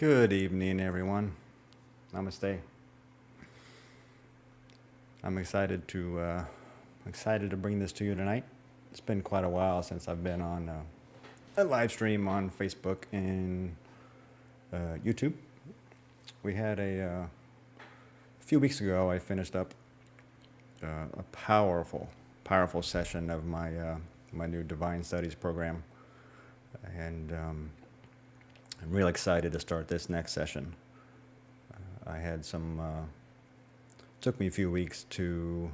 Good evening, everyone. Namaste. I'm excited to bring this to you tonight. It's been quite a while since I've been on a live stream on Facebook and YouTube. We had a few weeks ago. I finished up a powerful session of my new Divine Studies program, and I'm real excited to start this next session. I had some. Took me a few weeks to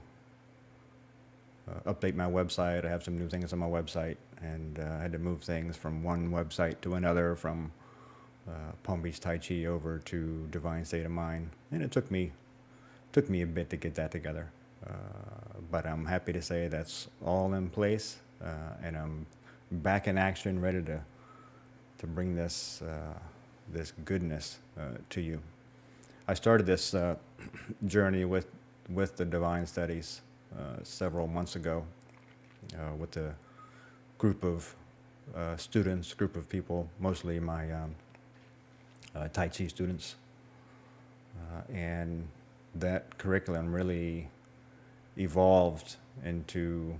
update my website. I have some new things on my website, and I had to move things from one website to another, from Palm Beach Tai Chi over to Divine State of Mind, and it took me a bit to get that together. But I'm happy to say that's all in place, and I'm back in action, ready to bring this goodness to you. I started this journey with the Divine Studies several months ago with a group of students, group of people, mostly my Tai Chi students. And that curriculum really evolved into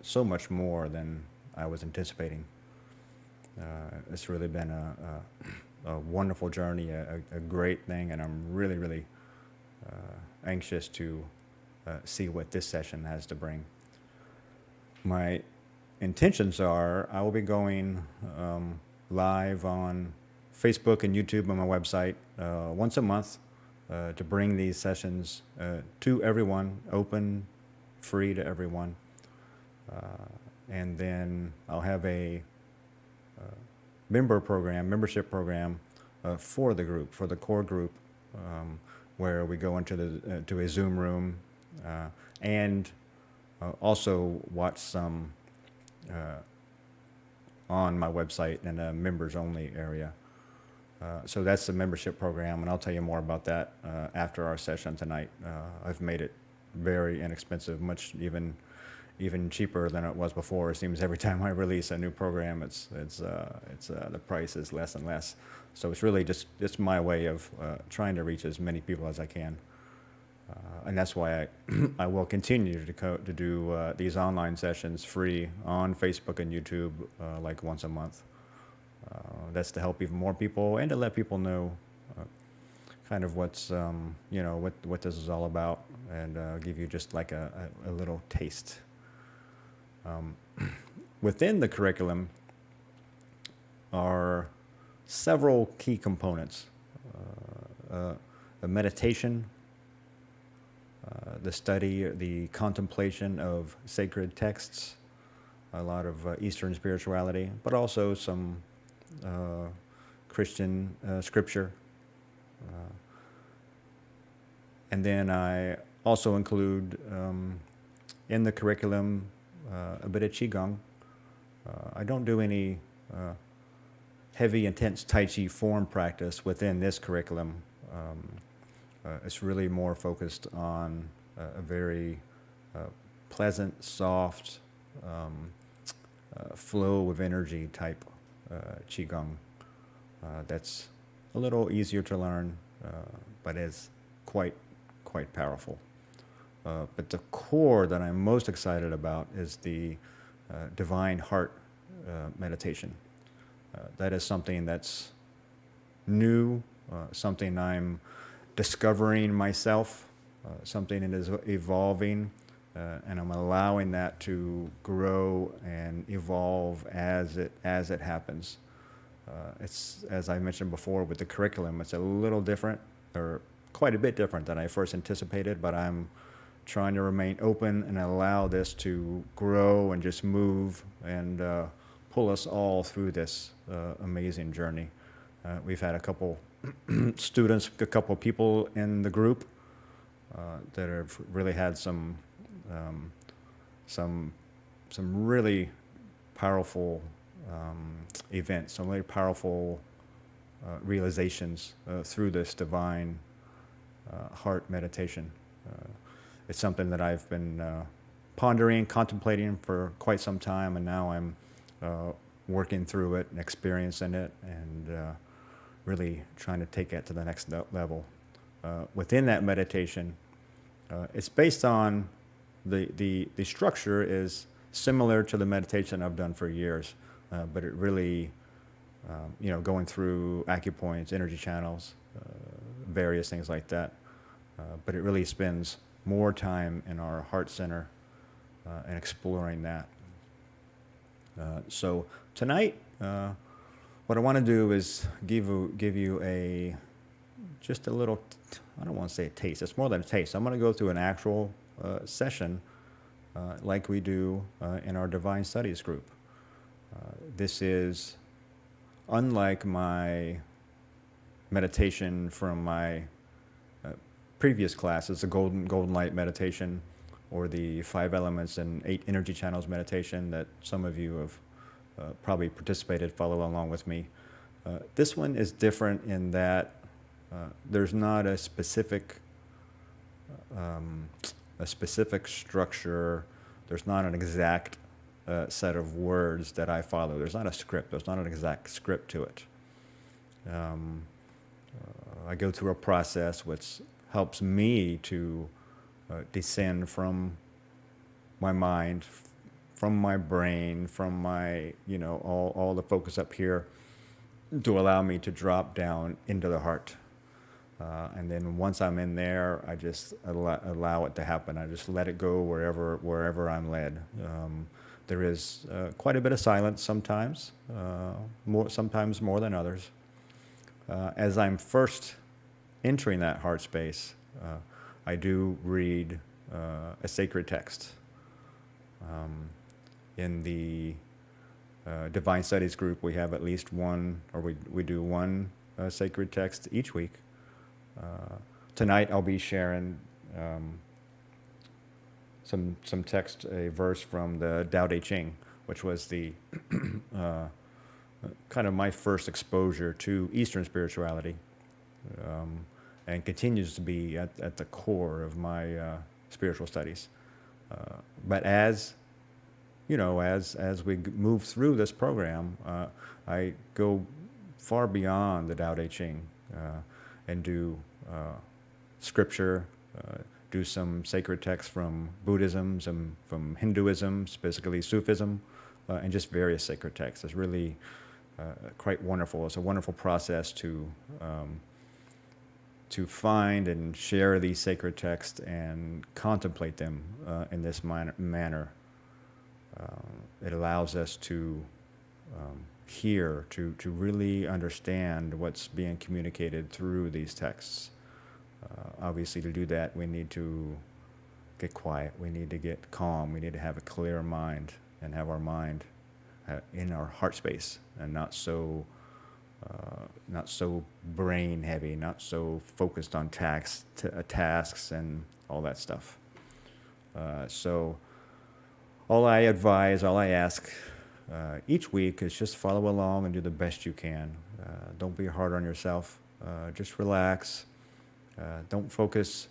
so much more than I was anticipating. It's really been a wonderful journey, a great thing, and I'm really anxious to see what this session has to bring. My intentions are I will be going live on Facebook and YouTube on my website once a month to bring these sessions to everyone, open, free to everyone. And then I'll have a membership program for the group, for the core group, where we go into to a Zoom room and also watch some on my website in a members only area. So that's the membership program, and I'll tell you more about that after our session tonight. I've made it very inexpensive, much even cheaper than it was before. It seems every time I release a new program, it's the price is less and less. So it's really just my way of trying to reach as many people as I can, and that's why I will continue to do these online sessions free on Facebook and YouTube, like once a month. That's to help even more people and to let people know kind of what's what this is all about, and give you just like a little taste. Within the curriculum are several key components. The meditation, the study, the contemplation of sacred texts, a lot of Eastern spirituality, but also some Christian scripture. And then I also include in the curriculum a bit of Qigong. I don't do any heavy, intense Tai Chi form practice within this curriculum. It's really more focused on a very pleasant, soft flow of energy type Qigong. That's a little easier to learn, but is quite powerful. But the core that I'm most excited about is the divine heart meditation. That is something that's new, something I'm discovering myself, something that is evolving, and I'm allowing that to grow and evolve as it happens. It's, as I mentioned before with the curriculum, it's a little different, or quite a bit different than I first anticipated, but I'm trying to remain open and allow this to grow and just move and pull us all through this amazing journey. We've had a couple students, a couple people in the group that have really had some really powerful events, some really powerful realizations through this divine heart meditation. It's something that I've been pondering, contemplating for quite some time, and now I'm working through it and experiencing it, and really trying to take it to the next level. Within that meditation, it's based on the structure is similar to the meditation I've done for years, but it really, going through acupoints, energy channels, various things like that. But it really spends more time in our heart center and exploring that. So tonight, what I want to do is give you just a little, I don't want to say a taste, it's more than a taste. I'm going to go through an actual session like we do in our Divine Studies group. This is unlike my meditation from my previous classes, the golden light meditation or the 5 elements and 8 energy channels meditation that some of you have probably participated, follow along with me. This one is different in that there's not a specific structure. There's not an exact set of words that I follow. There's not a script. There's not an exact script to it. I go through a process which helps me to descend from my mind, from my brain, from my, all the focus up here, to allow me to drop down into the heart. And then once I'm in there, I just allow it to happen. I just let it go wherever I'm led. There is quite a bit of silence sometimes, sometimes more than others. As I'm first entering that heart space, I do read a sacred text. In the Divine Studies group, we have at least one, or we do one sacred text each week. Tonight I'll be sharing some text, a verse from the Tao Te Ching, which was the kind of my first exposure to Eastern spirituality, and continues to be at the core of my spiritual studies. But as we move through this program, I go far beyond the Tao Te Ching and do scripture, do some sacred texts from Buddhism, some from Hinduism, specifically Sufism, and just various sacred texts. It's really quite wonderful. It's a wonderful process to find and share these sacred texts and contemplate them in this manner. It allows us to hear, to really understand what's being communicated through these texts. Obviously, to do that, we need to get quiet. We need to get calm. We need to have a clear mind and have our mind in our heart space and not so brain heavy, not so focused on tasks and all that stuff. So all I advise, all I ask each week is just follow along and do the best you can. Don't be hard on yourself. Just relax. Don't focus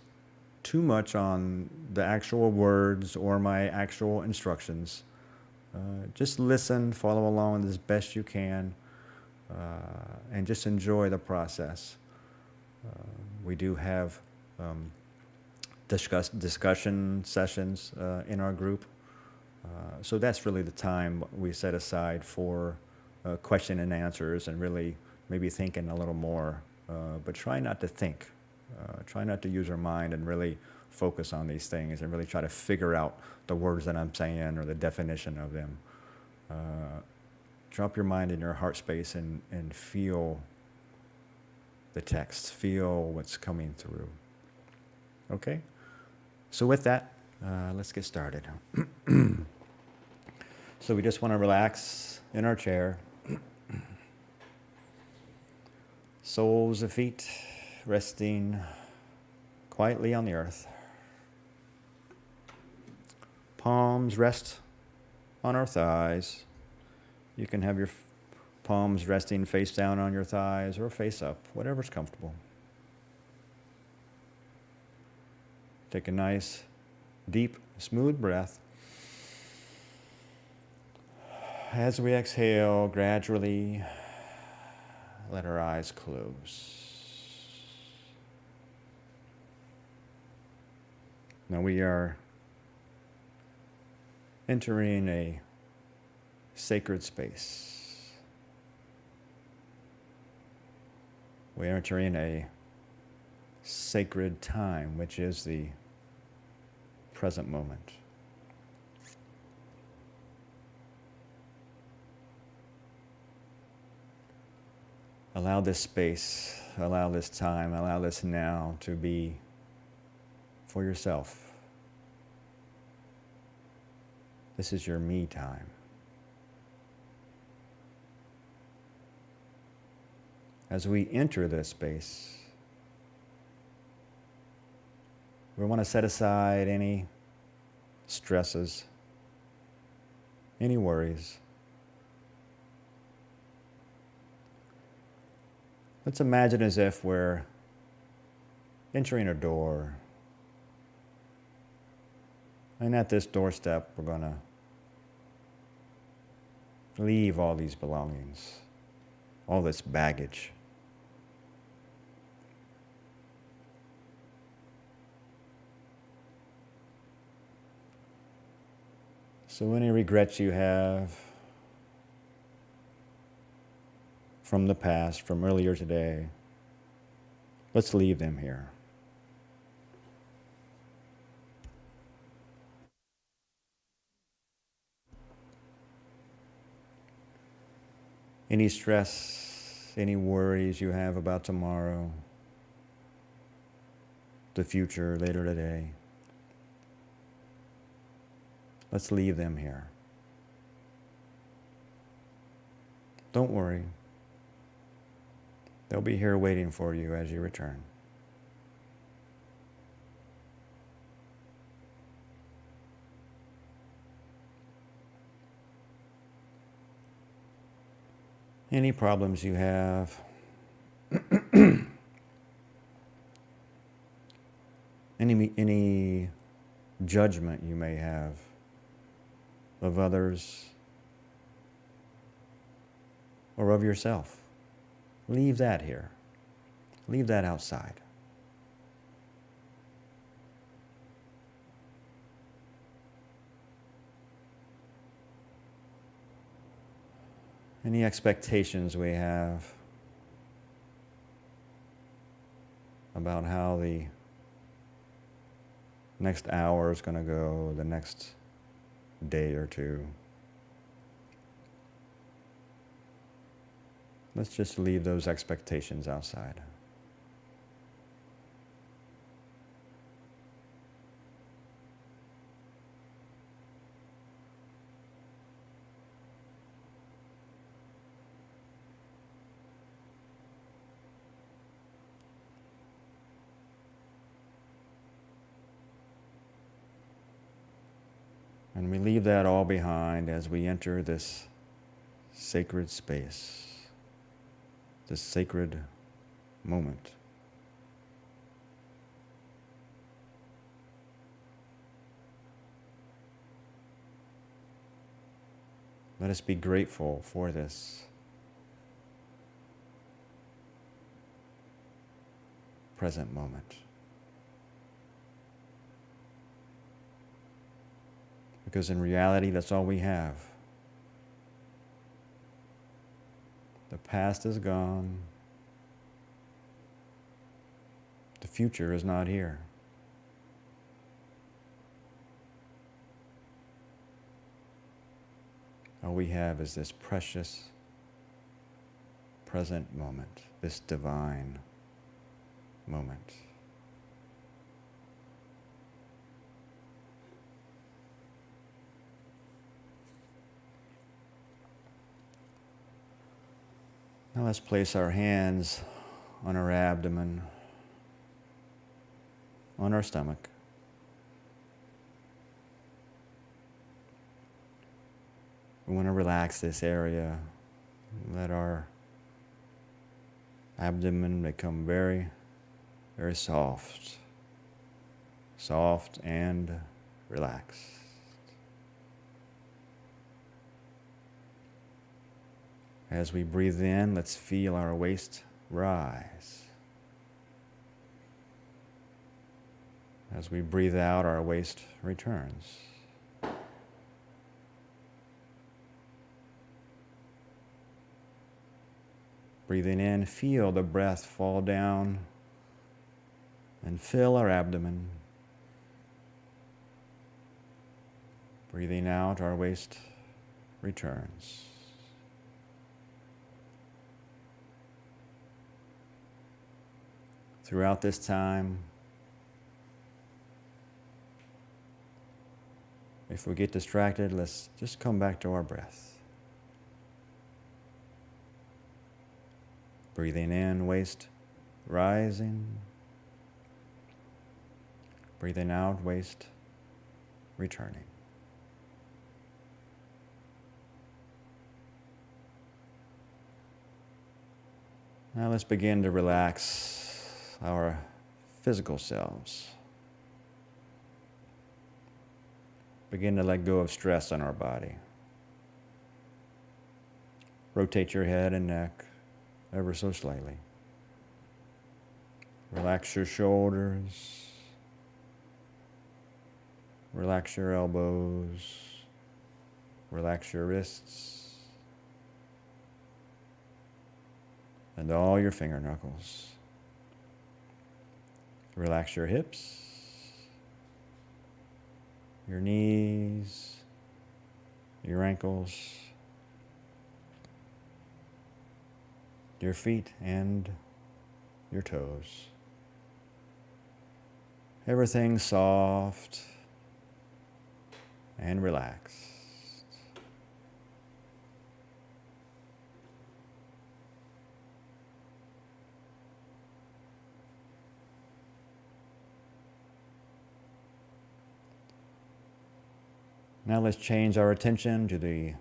too much on the actual words or my actual instructions. Just listen, follow along as best you can, and just enjoy the process. We do have discussion sessions in our group. So that's really the time we set aside for question and answers and really maybe thinking a little more. But try not to think. Try not to use your mind and really focus on these things and really try to figure out the words that I'm saying or the definition of them. Drop your mind in your heart space and feel the text, feel what's coming through. Okay? So with that, let's get started. So we just want to relax in our chair. Soles of feet resting quietly on the earth. Palms rest on our thighs. You can have your palms resting face down on your thighs or face up, whatever's comfortable. Take a nice, deep, smooth breath. As we exhale, gradually let our eyes close. Now we are entering a sacred space. We are entering a sacred time, which is the present moment. Allow this space, allow this time, allow this now to be for yourself. This is your me time. As we enter this space, we want to set aside any stresses, any worries. Let's imagine as if we're entering a door. And at this doorstep, we're going to leave all these belongings, all this baggage. So any regrets you have from the past, from earlier today, let's leave them here. Any stress, any worries you have about tomorrow, the future, later today, let's leave them here. Don't worry. They'll be here waiting for you as you return. Any problems you have, any judgment you may have of others or of yourself, leave that here. Leave that outside. Any expectations we have about how the next hour is going to go, the next day or two. Let's just leave those expectations outside. And we leave that all behind as we enter this sacred space, this sacred moment. Let us be grateful for this present moment. Because in reality, that's all we have. The past is gone. The future is not here. All we have is this precious present moment, this divine moment. Now let's place our hands on our abdomen, on our stomach. We want to relax this area. Let our abdomen become very, very soft. Soft and relaxed. As we breathe in, let's feel our waist rise. As we breathe out, our waist returns. Breathing in, feel the breath fall down and fill our abdomen. Breathing out, our waist returns. Throughout this time, if we get distracted, let's just come back to our breath. Breathing in, waist rising. Breathing out, waist returning. Now let's begin to relax our physical selves. Begin to let go of stress on our body. Rotate your head and neck ever so slightly. Relax your shoulders. Relax your elbows. Relax your wrists. And all your finger knuckles. Relax your hips, your knees, your ankles, your feet and your toes. Everything soft and relaxed. Now let's change our attention to the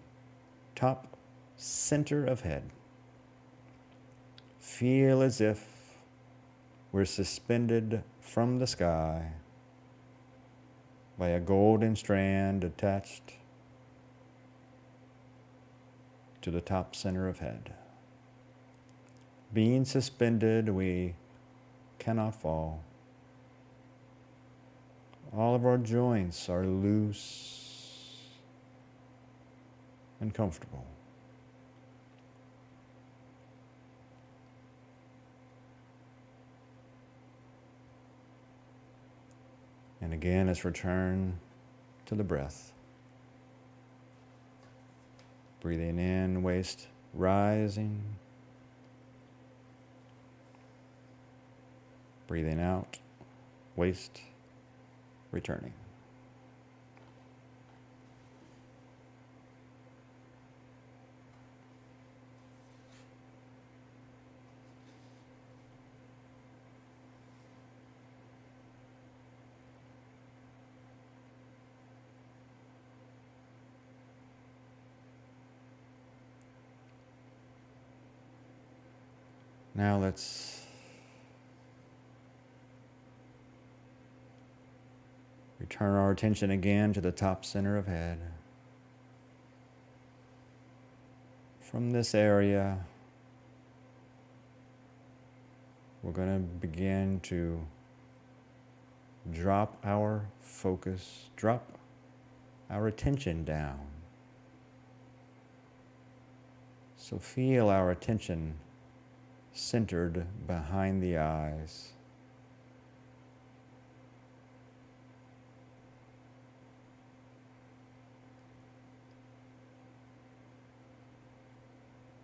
top center of head. Feel as if we're suspended from the sky by a golden strand attached to the top center of head. Being suspended, we cannot fall. All of our joints are loose and comfortable. And again, let's return to the breath. Breathing in, waist rising. Breathing out, waist returning. Now let's return our attention again to the top center of head. From this area, we're going to begin to drop our focus, drop our attention down. So feel our attention centered behind the eyes.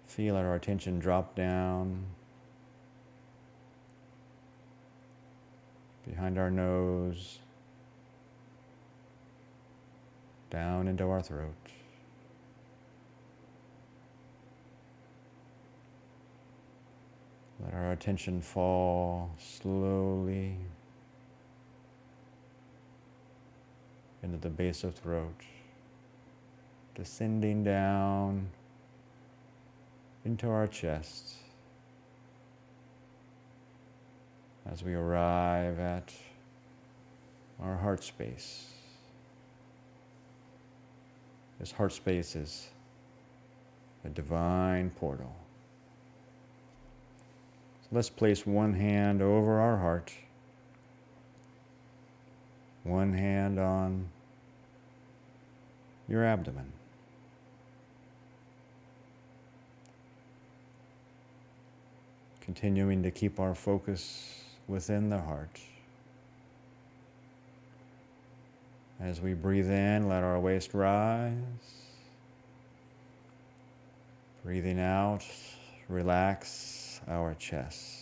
Feel our attention drop down behind our nose, down into our throat. Let our attention fall slowly into the base of throat, descending down into our chest as we arrive at our heart space. This heart space is a divine portal. So let's place one hand over our heart, one hand on your abdomen. Continuing to keep our focus within the heart. As we breathe in, let our waist rise. Breathing out, relax our chest.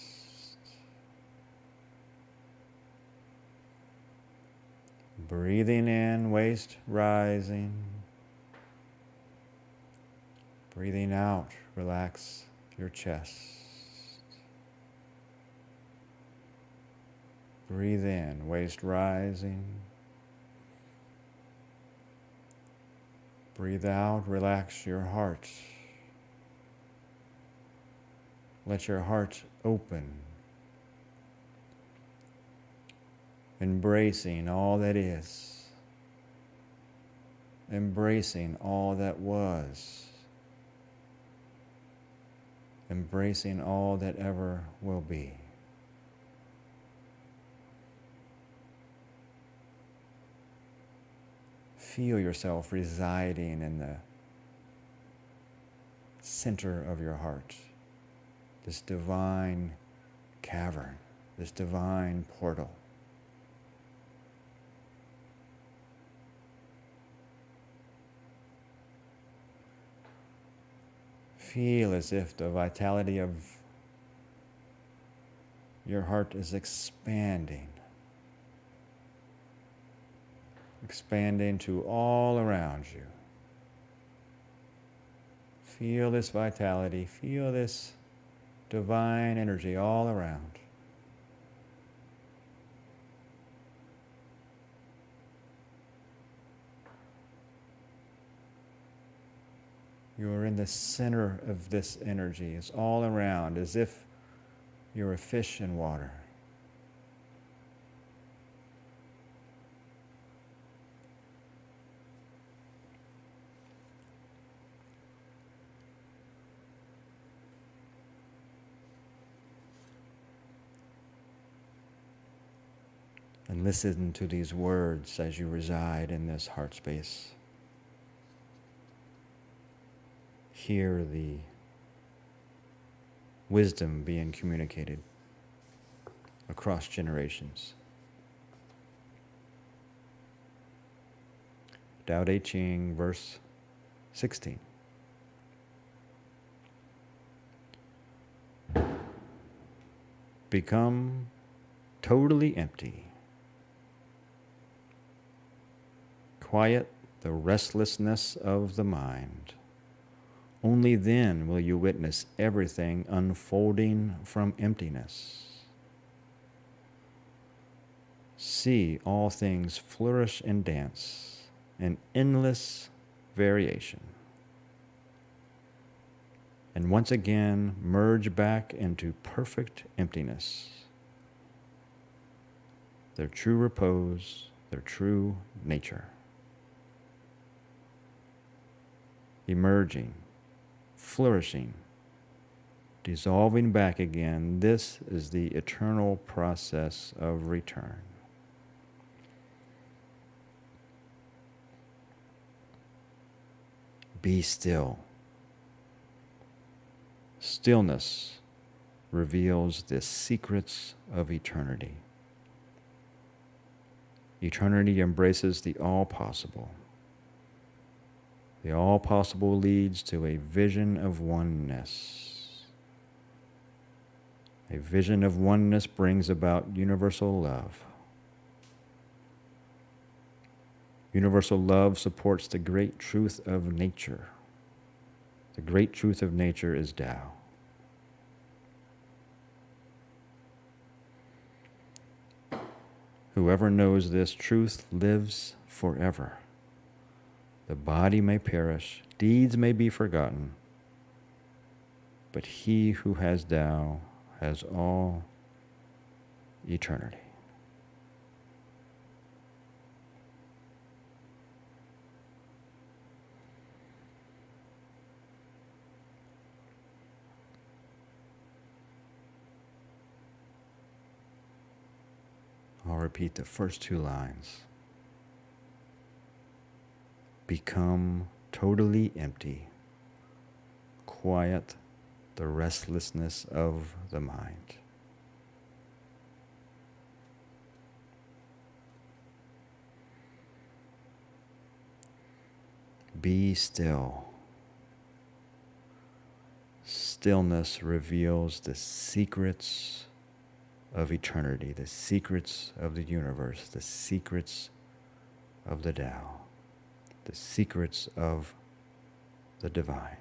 Breathing in, waist rising. Breathing out, relax your chest. Breathe in, waist rising. Breathe out, relax your heart. Let your heart open, embracing all that is, embracing all that was, embracing all that ever will be. Feel yourself residing in the center of your heart, this divine cavern, this divine portal. Feel as if the vitality of your heart is expanding. Expanding to all around you. Feel this vitality, feel this divine energy all around. You're in the center of this energy. It's all around, as if you're a fish in water. And listen to these words as you reside in this heart space. Hear the wisdom being communicated across generations. Tao Te Ching, verse 16. Become totally empty. Quiet the restlessness of the mind. Only then will you witness everything unfolding from emptiness. See all things flourish and dance in endless variation. And once again merge back into perfect emptiness. Their true repose, their true nature. Emerging, flourishing, dissolving back again. This is the eternal process of return. Be still. Stillness reveals the secrets of eternity. Eternity embraces the all-possible. The all-possible leads to a vision of oneness. A vision of oneness brings about universal love. Universal love supports the great truth of nature. The great truth of nature is Tao. Whoever knows this truth lives forever. The body may perish, deeds may be forgotten, but he who has Tao has all eternity. repeat the first two lines. Become totally empty. Quiet the restlessness of the mind. Be still. Stillness reveals the secrets of eternity, the secrets of the universe, the secrets of the Tao, the secrets of the divine.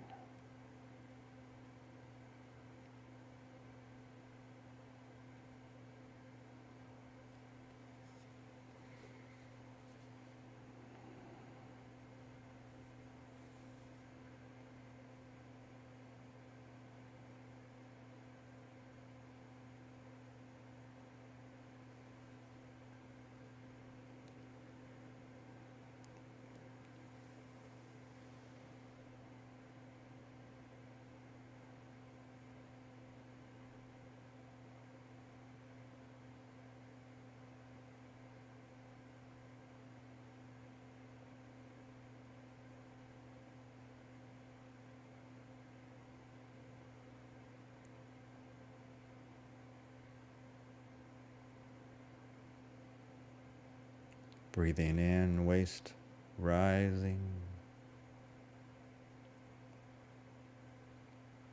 Breathing in, waist rising.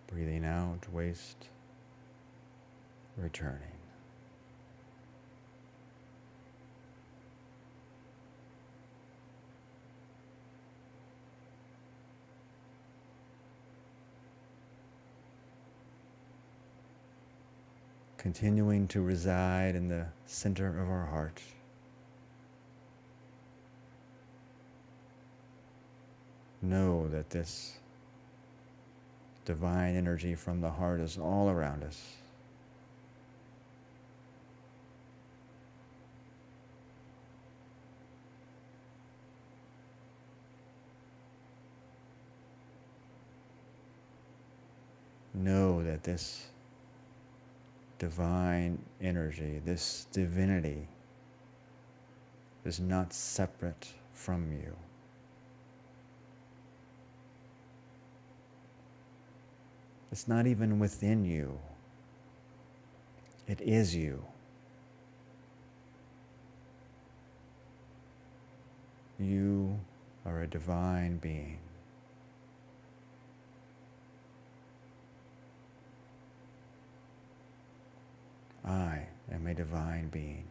Breathing out, waist returning. Continuing to reside in the center of our heart. Know that this divine energy from the heart is all around us. Know that this divine energy, this divinity, is not separate from you. It's not even within you. It is you. You are a divine being. I am a divine being.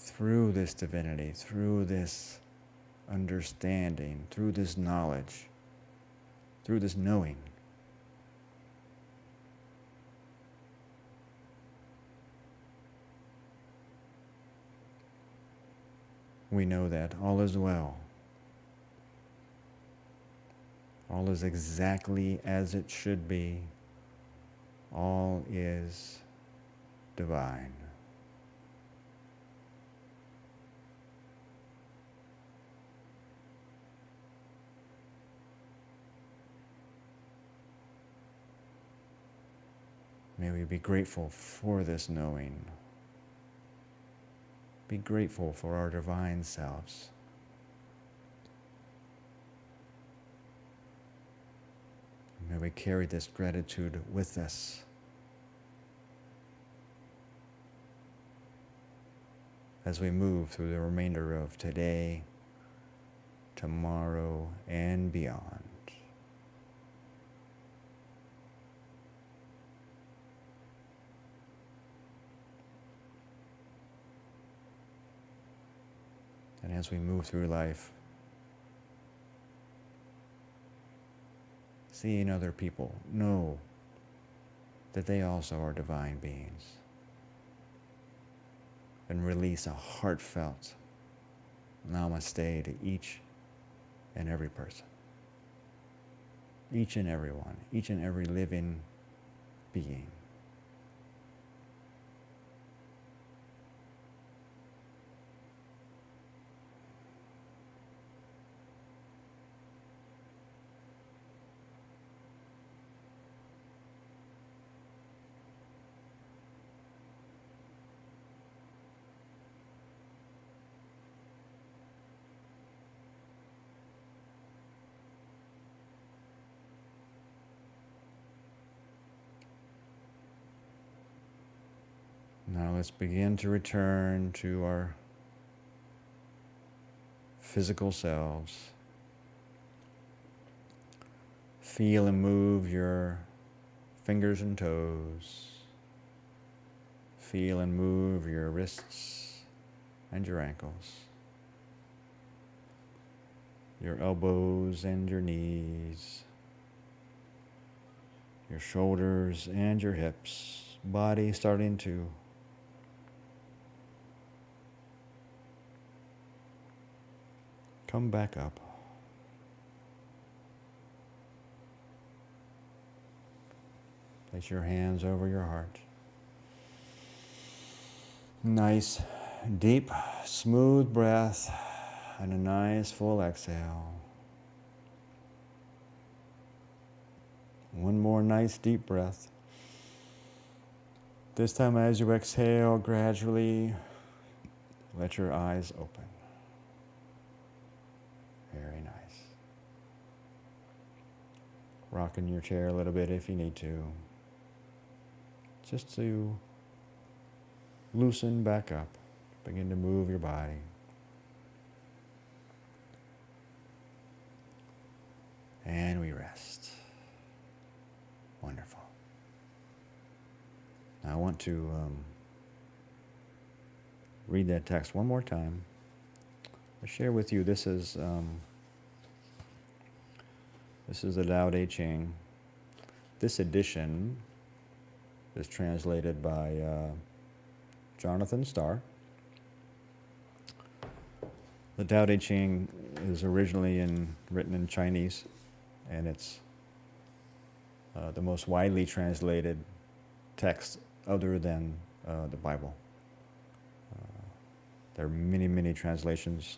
Through this divinity, through this understanding, through this knowledge, through this knowing, we know that all is well. All is exactly as it should be. All is divine. May we be grateful for this knowing. Be grateful for our divine selves. May we carry this gratitude with us as we move through the remainder of today, tomorrow, and beyond. And as we move through life, seeing other people, know that they also are divine beings. And release a heartfelt namaste to each and every person. Each and every one, each and every living being. Now let's begin to return to our physical selves. Feel and move your fingers and toes. Feel and move your wrists and your ankles, your elbows and your knees, your shoulders and your hips, body starting to come back up. Place your hands over your heart. Nice, deep, smooth breath and a nice full exhale. One more nice deep breath. This time as you exhale, gradually let your eyes open. Very nice. Rock in your chair a little bit if you need to. Just to loosen back up. Begin to move your body. And we rest. Wonderful. Now I want to read that text one more time. I'll share with you, this is the Tao Te Ching. This edition is translated by Jonathan Starr. The Tao Te Ching is originally written in Chinese, and it's the most widely translated text other than the Bible. There are many, many translations,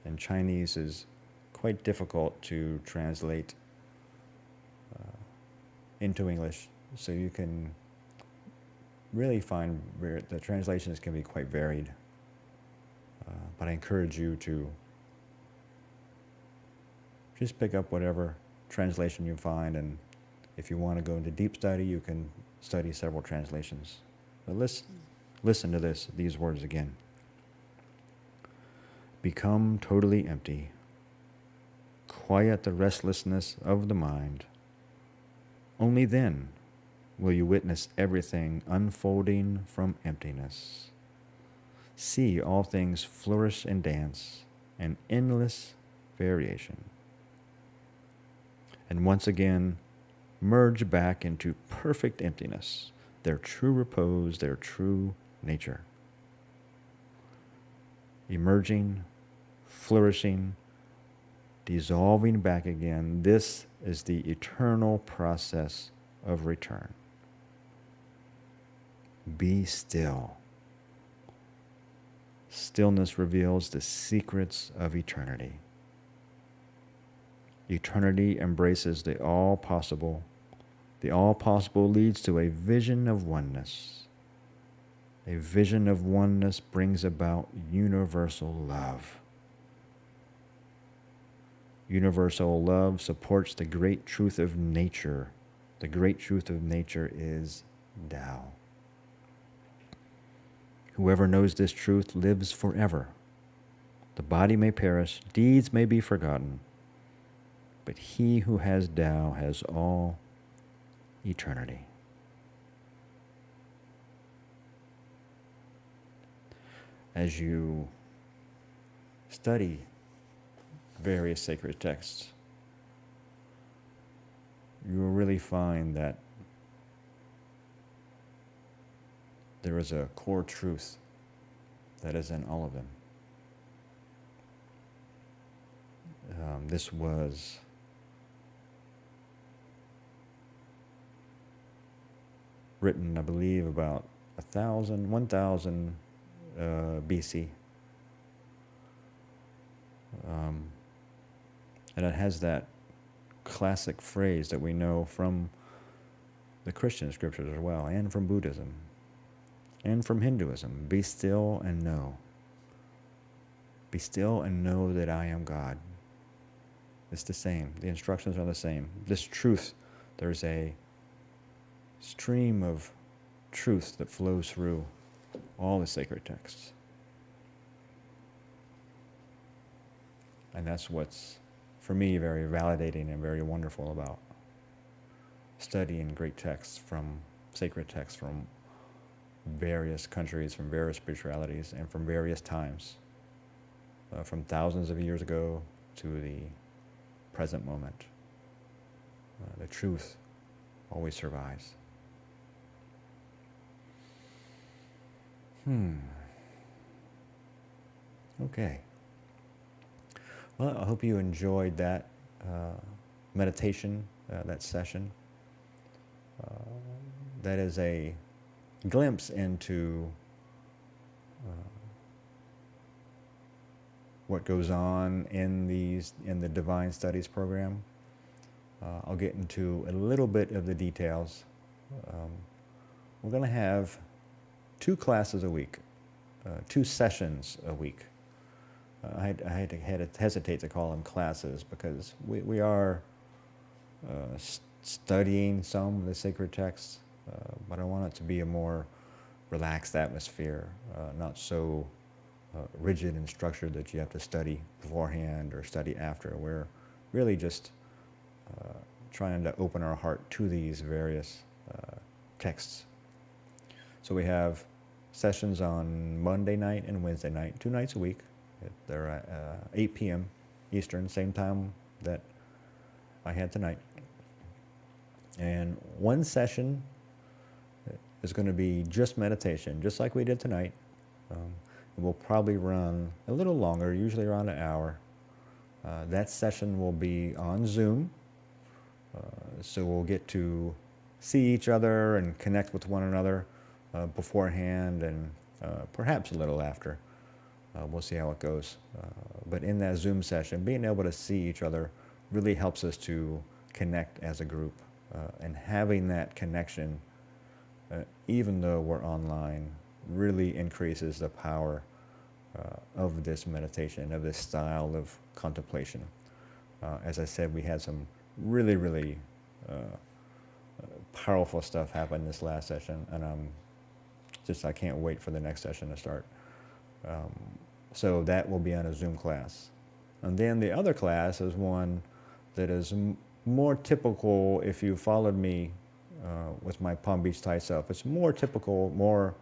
and Chinese is quite difficult to translate into English, so you can really find the translations can be quite varied. But I encourage you to just pick up whatever translation you find, and if you want to go into deep study, you can study several translations. But listen to these words again. Become totally empty. Quiet the restlessness of the mind. Only then will you witness everything unfolding from emptiness. See all things flourish and dance, an endless variation. And once again, merge back into perfect emptiness, their true repose, their true nature. Emerging, flourishing, dissolving back again, this is the eternal process of return. Be still. Stillness reveals the secrets of eternity. Eternity embraces the all possible. The all possible leads to a vision of oneness. A vision of oneness brings about universal love. Universal love supports the great truth of nature. The great truth of nature is Tao. Whoever knows this truth lives forever. The body may perish, deeds may be forgotten, but he who has Tao has all eternity. As you study various sacred texts, you will really find that there is a core truth that is in all of them. This was written, I believe, about 1000 BC. And it has that classic phrase that we know from the Christian scriptures as well, and from Buddhism, and from Hinduism. Be still and know. Be still and know that I am God. It's the same. The instructions are the same. This truth, there's a stream of truth that flows through all the sacred texts. And that's what's, for me, very validating and very wonderful about studying great texts from sacred texts from various countries, from various spiritualities, and from various times, from thousands of years ago to the present moment. The truth always survives. Okay. Well, I hope you enjoyed that meditation, that session. That is a glimpse into what goes on in the Divine Studies program. I'll get into a little bit of the details. We're going to have 2 classes a week, 2 sessions a week. I had to hesitate to call them classes because we are studying some of the sacred texts, but I want it to be a more relaxed atmosphere, not so rigid and structured that you have to study beforehand or study after. We're really just trying to open our heart to these various texts. So we have sessions on Monday night and Wednesday night, 2 nights a week. They're at 8 p.m. Eastern, same time that I had tonight. And one session is going to be just meditation, just like we did tonight. It will probably run a little longer, usually around an hour. That session will be on Zoom, so we'll get to see each other and connect with one another beforehand and perhaps a little after. We'll see how it goes. But in that Zoom session, being able to see each other really helps us to connect as a group. And having that connection, even though we're online, really increases the power of this meditation, of this style of contemplation. As I said, we had some really, really powerful stuff happen this last session, and I can't wait for the next session to start. So that will be on a Zoom class. And then the other class is one that is more typical. If you followed me with my Palm Beach Thai self, it's more typical, more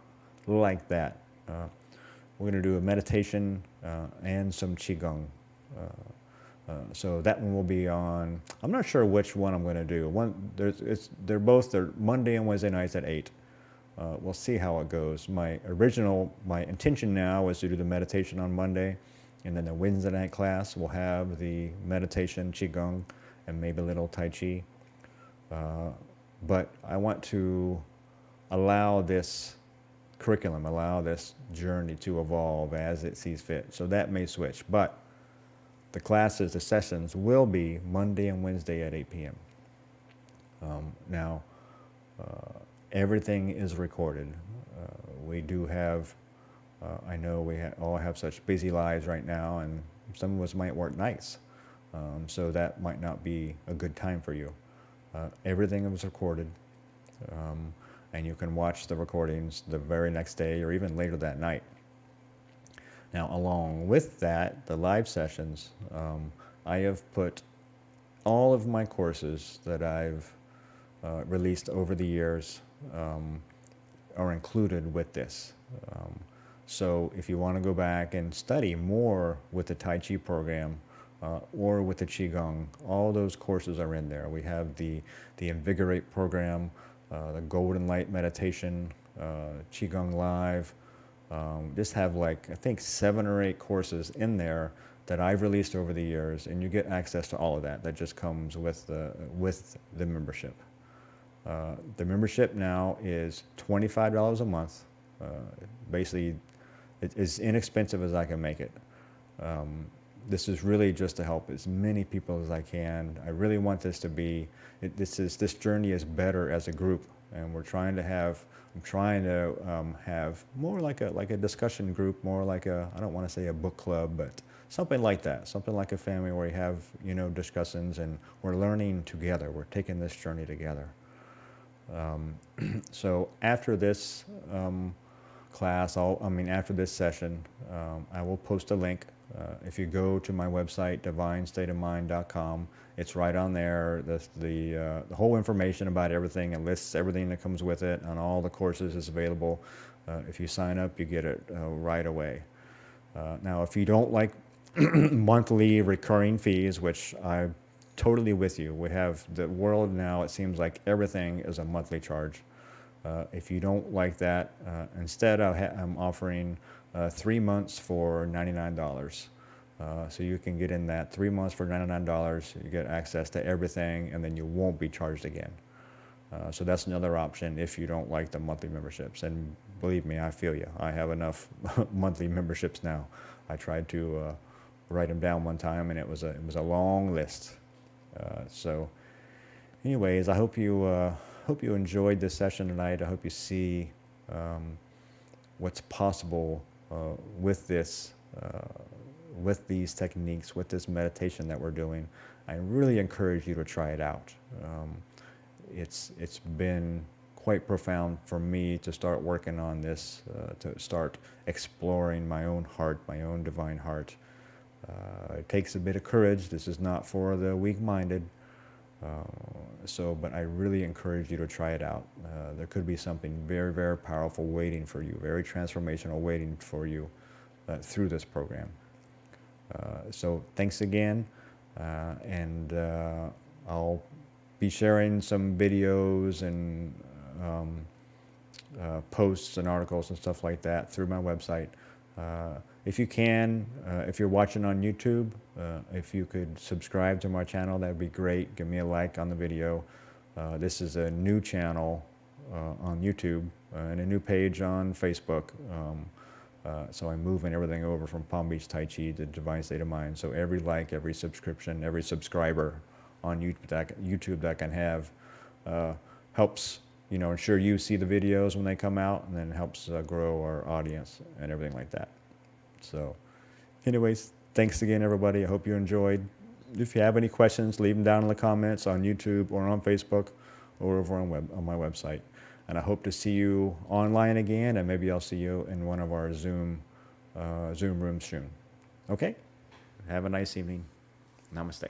like that. We're going to do a meditation and some Qigong. So that one will be on, I'm not sure which one I'm going to do. They're Monday and Wednesday nights at 8. We'll see how it goes. My intention now is to do the meditation on Monday, and then the Wednesday night class will have the meditation, Qigong, and maybe a little Tai Chi. But I want to allow this curriculum, allow this journey to evolve as it sees fit. So that may switch, but the classes, the sessions will be Monday and Wednesday at 8 p.m. Now, everything is recorded. We do have, I know we all have such busy lives right now, and some of us might work nights. So that might not be a good time for you. Everything was recorded, and you can watch the recordings the very next day or even later that night. Now, along with that, the live sessions, I have put all of my courses that I've released over the years are included with this. So if you want to go back and study more with the Tai Chi program or with the Qigong, all those courses are in there. We have the Invigorate program, the Golden Light Meditation, Qigong Live. Just have I think 7 or 8 courses in there that I've released over the years, and you get access to all of that. That just comes with the membership. The membership now is $25 a month. Basically, it's as inexpensive as I can make it. This is really just to help as many people as I can. I really want this to be, this journey is better as a group, and I'm trying to have more like a discussion group, more like I don't want to say a book club, but something like that, something like a family where you have, discussions and we're learning together. We're taking this journey together. So after this class, after this session, I will post a link. If you go to my website, divinestateofmind.com, it's right on there. The whole information about everything. It lists everything that comes with it, and all the courses is available. If you sign up, you get it right away. Now, if you don't like monthly recurring fees, which I'm totally with you, we have the world now, it seems like everything is a monthly charge. If you don't like that, instead I'm offering 3 months for $99. So you can get in that 3 months for $99. You get access to everything, and then you won't be charged again. So that's another option if you don't like the monthly memberships. And believe me, I feel you. I have enough monthly memberships now. I tried to write them down one time, and it was a long list. So, anyways, I hope you enjoyed this session tonight. I hope you see what's possible with this, with these techniques, with this meditation that we're doing. I really encourage you to try it out. It's been quite profound for me to start working on this, to start exploring my own heart, my own divine heart. It takes a bit of courage. This is not for the weak-minded. But I really encourage you to try it out. There could be something very, very powerful waiting for you, very transformational waiting for you through this program. So thanks again, and I'll be sharing some videos and posts and articles and stuff like that through my website. If you can, if you're watching on YouTube, if you could subscribe to my channel, that'd be great. Give me a like on the video. This is a new channel on YouTube and a new page on Facebook. So I'm moving everything over from Palm Beach Tai Chi to Divine State of Mind. So every like, every subscription, every subscriber on YouTube that I can have helps, ensure you see the videos when they come out, and then helps grow our audience and everything like that. So anyways, thanks again, everybody. I hope you enjoyed. If you have any questions, leave them down in the comments on YouTube or on Facebook or over on my website. And I hope to see you online again, and maybe I'll see you in one of our Zoom rooms soon. Okay? Have a nice evening. Namaste.